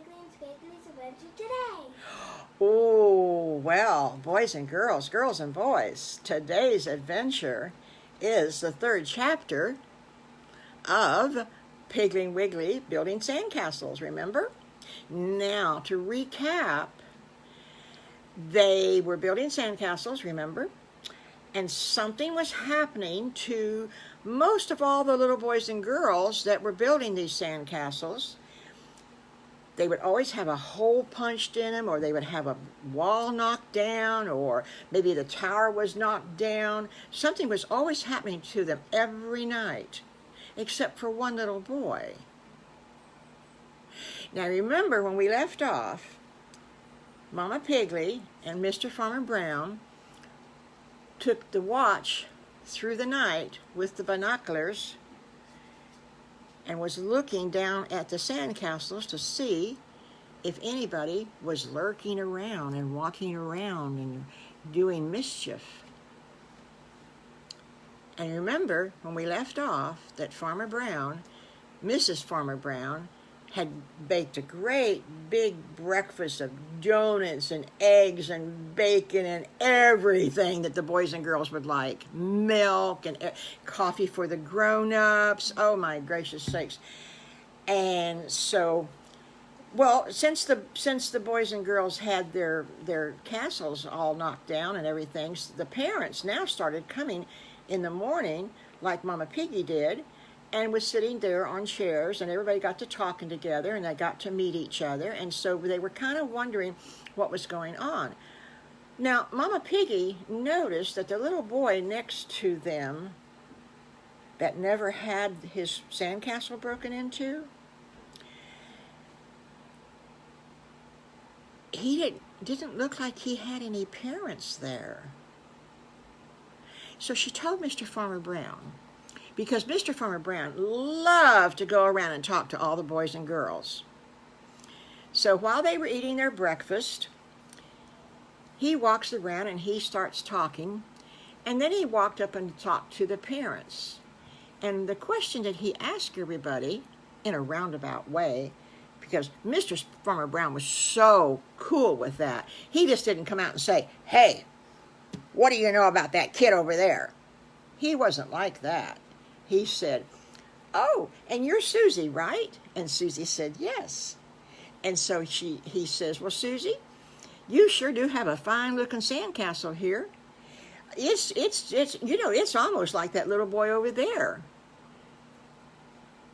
Wiggly and Squiggly's adventure today. Oh, well, boys and girls, girls and boys, today's adventure is the third chapter of Piggly and Wiggly building sandcastles, remember? Now, to recap, they were building sandcastles, remember? And something was happening to most of all the little boys and girls that were building these sandcastles. They would always have a hole punched in them, or they would have a wall knocked down, or maybe the tower was knocked down. Something was always happening to them every night, except for one little boy. Now remember, when we left off, Mama Piggly and Mr. Farmer Brown took the watch through the night with the binoculars and was looking down at the sandcastles to see if anybody was lurking around and walking around and doing mischief. And remember, when we left off, that Farmer Brown, Mrs. Farmer Brown, had baked a great big breakfast of donuts and eggs and bacon and everything that the boys and girls would like. Milk and coffee for the grown-ups. Oh my gracious sakes. And so, well, since the boys and girls had their castles all knocked down and everything, the parents now started coming in the morning like Mama Piggy did, and was sitting there on chairs, and everybody got to talking together, and they got to meet each other, and so they were kind of wondering what was going on. Now, Mama Piggy noticed that the little boy next to them that never had his sandcastle broken into, he didn't look like he had any parents there. So she told Mr. Farmer Brown, because Mr. Farmer Brown loved to go around and talk to all the boys and girls. So while they were eating their breakfast, he walks around and he starts talking, and then he walked up and talked to the parents. And the question that he asked everybody, in a roundabout way, because Mr. Farmer Brown was so cool with that, he just didn't come out and say, "Hey, what do you know about that kid over there?" He wasn't like that. He said, "Oh, and you're Susie, right?" And Susie said, "Yes." And so he says, "Well, Susie, you sure do have a fine-looking sandcastle here. It's it's almost like that little boy over there."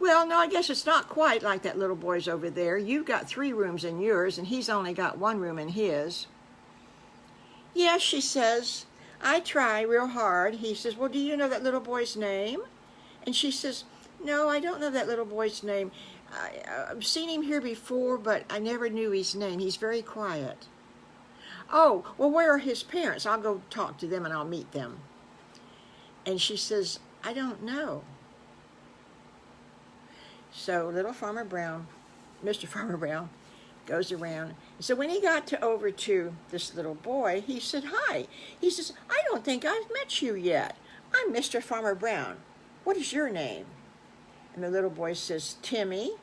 "Well, no, I guess it's not quite like that little boy's over there. You've got 3 rooms in yours, and he's only got 1 room in his." "Yes," she says, "I try real hard." He says, "Well, do you know that little boy's name?" And she says, "No, I don't know that little boy's name. I've seen him here before, but I never knew his name. He's very quiet." "Oh, well, where are his parents? I'll go talk to them and I'll meet them." And she says, "I don't know." So little Farmer Brown, Mr. Farmer Brown, goes around. So when he got over to this little boy, he said, "Hi." He says, "I don't think I've met you yet. I'm Mr. Farmer Brown. What is your name?" And the little boy says, "Timmy."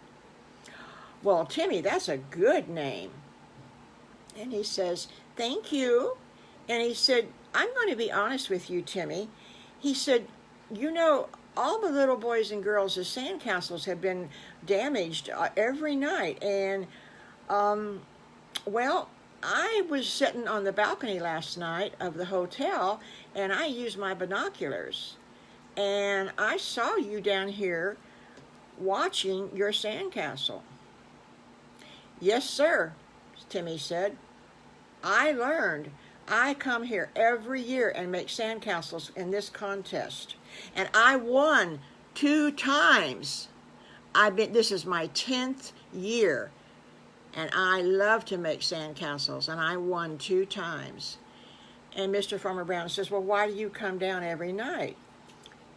"Well, Timmy, that's a good name." And he says, "Thank you." And he said, "I'm going to be honest with you, Timmy." He said, "You know, all the little boys and girls' sandcastles have been damaged every night. And, well, I was sitting on the balcony last night of the hotel, and I used my binoculars. And I saw you down here watching your sandcastle." "Yes, sir," Timmy said. "I learned. I come here every year and make sandcastles in this contest. And I won 2 times. This is my 10th year. And I love to make sandcastles, and I won 2 times. And Mr. Farmer Brown says, "Well, why do you come down every night?"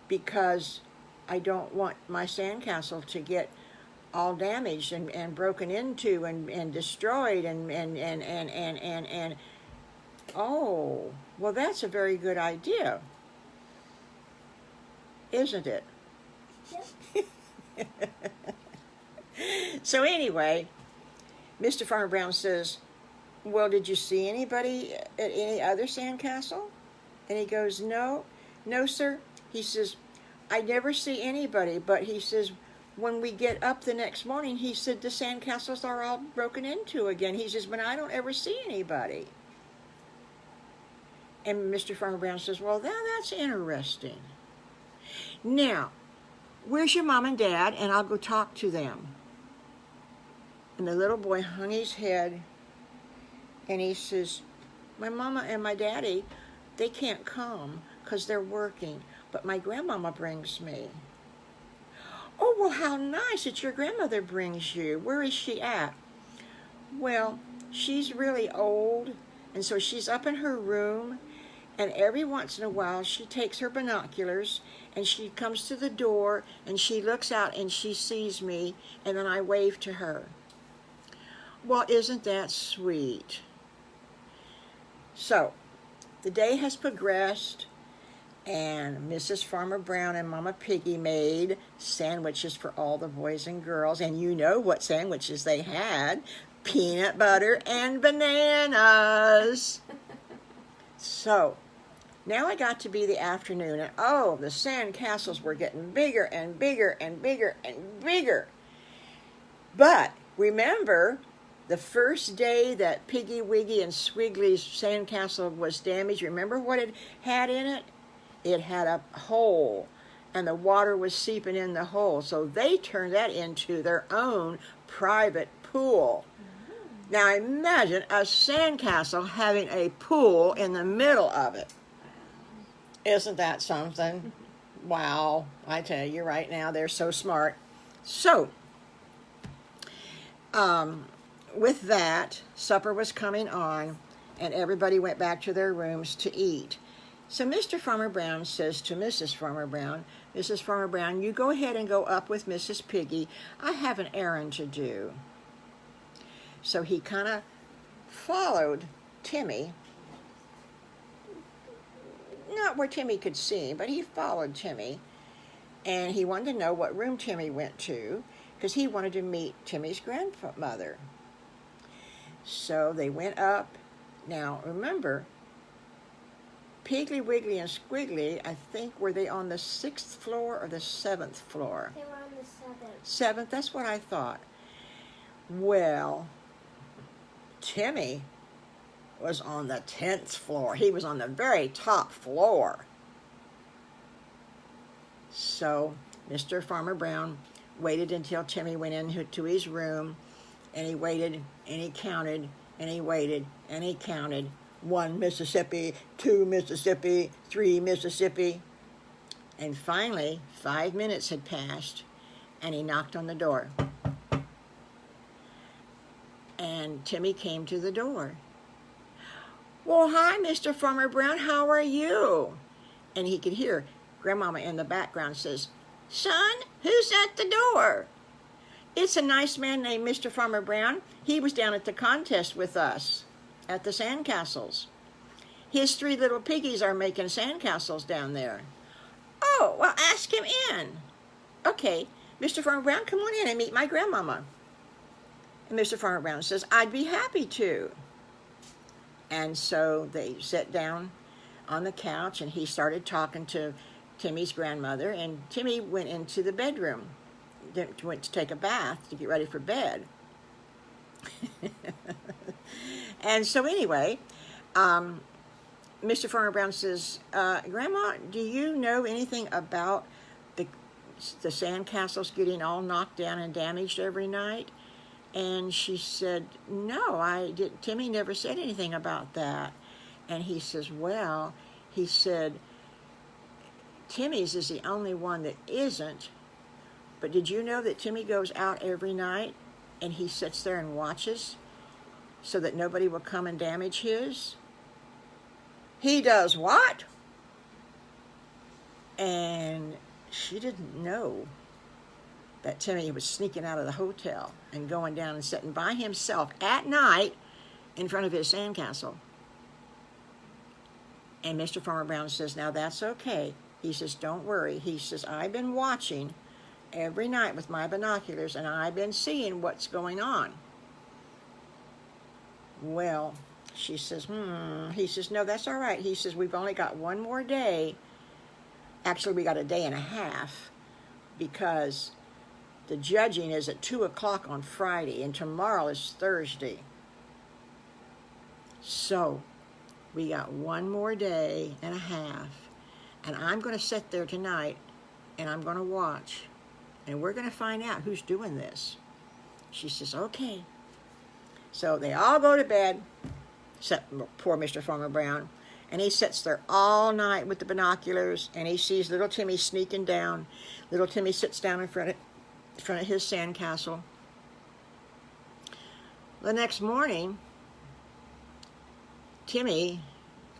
"Because I don't want my sandcastle to get all damaged and broken into and destroyed and oh, well, that's a very good idea, isn't it?" Yep. So anyway, Mr. Farmer Brown says, well, did you see anybody at any other sandcastle? And he goes, no, sir. He says, I never see anybody, but he says, when we get up the next morning, he said, the sandcastles are all broken into again. He says, but I don't ever see anybody. And Mr. Farmer Brown says, well, that's interesting. Now, where's your mom and dad? And I'll go talk to them. And the little boy hung his head, and he says, my mama and my daddy, they can't come because they're working, but my grandmama brings me. Oh, well, how nice that your grandmother brings you. Where is she at? Well, she's really old, and so she's up in her room, and every once in a while she takes her binoculars, and she comes to the door, and she looks out, and she sees me, and then I wave to her. Well, isn't that sweet? So, the day has progressed, and Mrs. Farmer Brown and Mama Piggy made sandwiches for all the boys and girls, and you know what sandwiches they had. Peanut butter and bananas. So, now I got to be the afternoon, and oh, the sand castles were getting bigger and bigger and bigger and bigger. But, remember, the first day that Piggy, Wiggy, and Squiggly's sandcastle was damaged, remember what it had in it? It had a hole, and the water was seeping in the hole, so they turned that into their own private pool. Now imagine a sandcastle having a pool in the middle of it. Isn't that something? Wow, I tell you right now, they're so smart. So, with that, supper was coming on, and everybody went back to their rooms to eat. So Mr. Farmer Brown says to Mrs. Farmer Brown, Mrs. Farmer Brown, you go ahead and go up with Mrs. Piggy. I have an errand to do. So he kind of followed Timmy. Not where Timmy could see him, but he followed Timmy. And he wanted to know what room Timmy went to, because he wanted to meet Timmy's grandmother. So they went up. Now, remember, Piggly, Wiggly, and Squiggly, I think, were they on the 6th floor or the 7th floor? They were on the 7th. 7th, that's what I thought. Well, Timmy was on the 10th floor. He was on the very top floor. So Mr. Farmer Brown waited until Timmy went into his room, and he waited, and he counted, and he waited, and he counted. 1 Mississippi, 2 Mississippi, 3 Mississippi. And finally, 5 minutes had passed, and he knocked on the door. And Timmy came to the door. Well, hi, Mr. Farmer Brown, how are you? And he could hear Grandmama in the background says, son, who's at the door? It's a nice man named Mr. Farmer Brown. He was down at the contest with us at the sandcastles. His 3 little piggies are making sandcastles down there. Oh, well, ask him in. Okay, Mr. Farmer Brown, come on in and meet my grandmama. And Mr. Farmer Brown says, I'd be happy to. And so they sat down on the couch, and he started talking to Timmy's grandmother, and Timmy went into the bedroom, went to take a bath to get ready for bed. And so anyway, Mr. Farmer Brown says, Grandma, do you know anything about the sandcastles getting all knocked down and damaged every night? And she said, no, I didn't. Timmy never said anything about that. And he says, well, he said, Timmy's is the only one that isn't. But did you know that Timmy goes out every night and he sits there and watches so that nobody will come and damage his? He does what? And she didn't know that Timmy was sneaking out of the hotel and going down and sitting by himself at night in front of his sandcastle. And Mr. Farmer Brown says, now that's okay. He says, don't worry. He says, I've been watching every night with my binoculars, and I've been seeing what's going on. Well, she says, He says, no, that's all right. He says, we've only got one more day. Actually, we got a day and a half because the judging is at 2 o'clock on Friday, and tomorrow is Thursday. So we got one more day and a half, and I'm going to sit there tonight, and I'm going to watch, and we're going to find out who's doing this. She says, okay. So they all go to bed, except poor Mr. Farmer Brown, and he sits there all night with the binoculars, and he sees little Timmy sneaking down. Little Timmy sits down in front of his sandcastle. The next morning, Timmy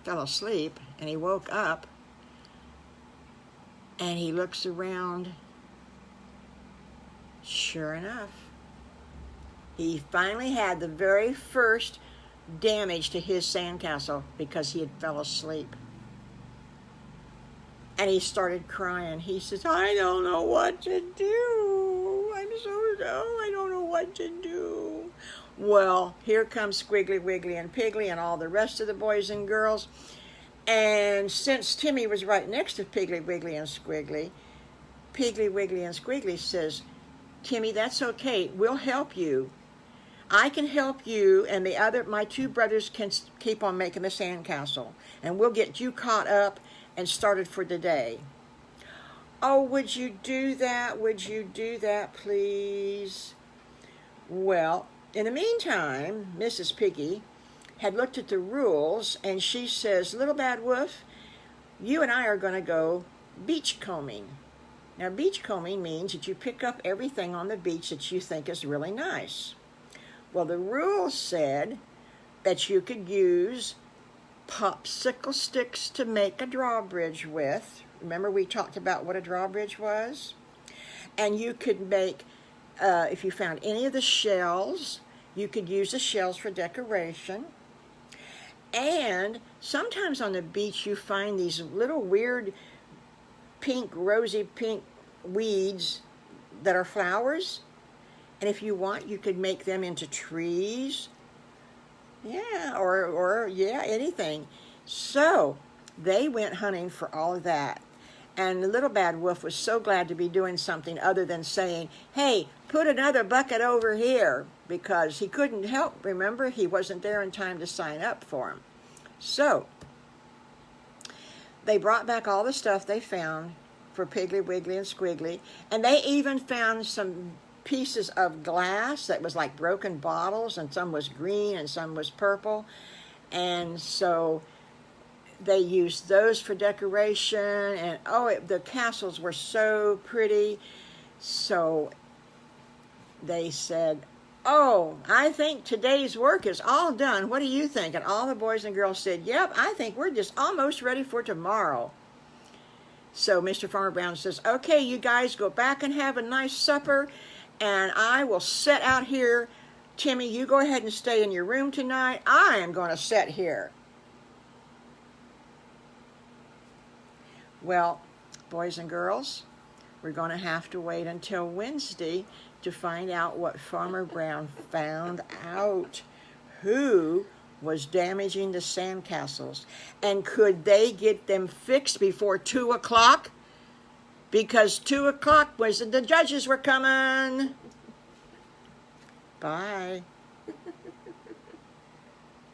fell asleep, and he woke up, and he looks around. Sure enough, he finally had the very first damage to his sandcastle because he had fell asleep. And he started crying. He says, I don't know what to do. I don't know what to do. Well, here comes Squiggly, Wiggly, and Piggly and all the rest of the boys and girls. And since Timmy was right next to Piggly, Wiggly, and Squiggly, Piggly, Wiggly, and Squiggly says, Timmy, that's okay. We'll help you. I can help you, and my two brothers can keep on making the sandcastle, and we'll get you caught up and started for the day. Oh, would you do that? Would you do that, please? Well, in the meantime, Mrs. Piggy had looked at the rules, and she says, Little Bad Wolf, you and I are going to go beach combing. Now, beach combing means that you pick up everything on the beach that you think is really nice. Well, the rules said that you could use popsicle sticks to make a drawbridge with. Remember we talked about what a drawbridge was? And you could make, if you found any of the shells, you could use the shells for decoration. And sometimes on the beach you find these little weird rosy pink weeds that are flowers. And if you want, you could make them into trees. Yeah, or anything. So they went hunting for all of that. And the Little Bad Wolf was so glad to be doing something other than saying, hey, put another bucket over here, because he couldn't help. Remember, he wasn't there in time to sign up for him. So they brought back all the stuff they found for Piggly, Wiggly, and Squiggly, and they even found some pieces of glass that was like broken bottles, and some was green and some was purple, and so they used those for decoration. And the castles were so pretty. So they said, I think today's work is all done. What do you think? And all the boys and girls said, yep, I think we're just almost ready for tomorrow. So Mr. Farmer Brown says, okay, you guys go back and have a nice supper, and I will sit out here. Timmy, you go ahead and stay in your room tonight. I am going to sit here. Well, boys and girls, we're going to have to wait until Wednesday to find out what Farmer Brown found out. Who was damaging the sandcastles? And could they get them fixed before 2 o'clock? Because 2 o'clock was the judges were coming. Bye.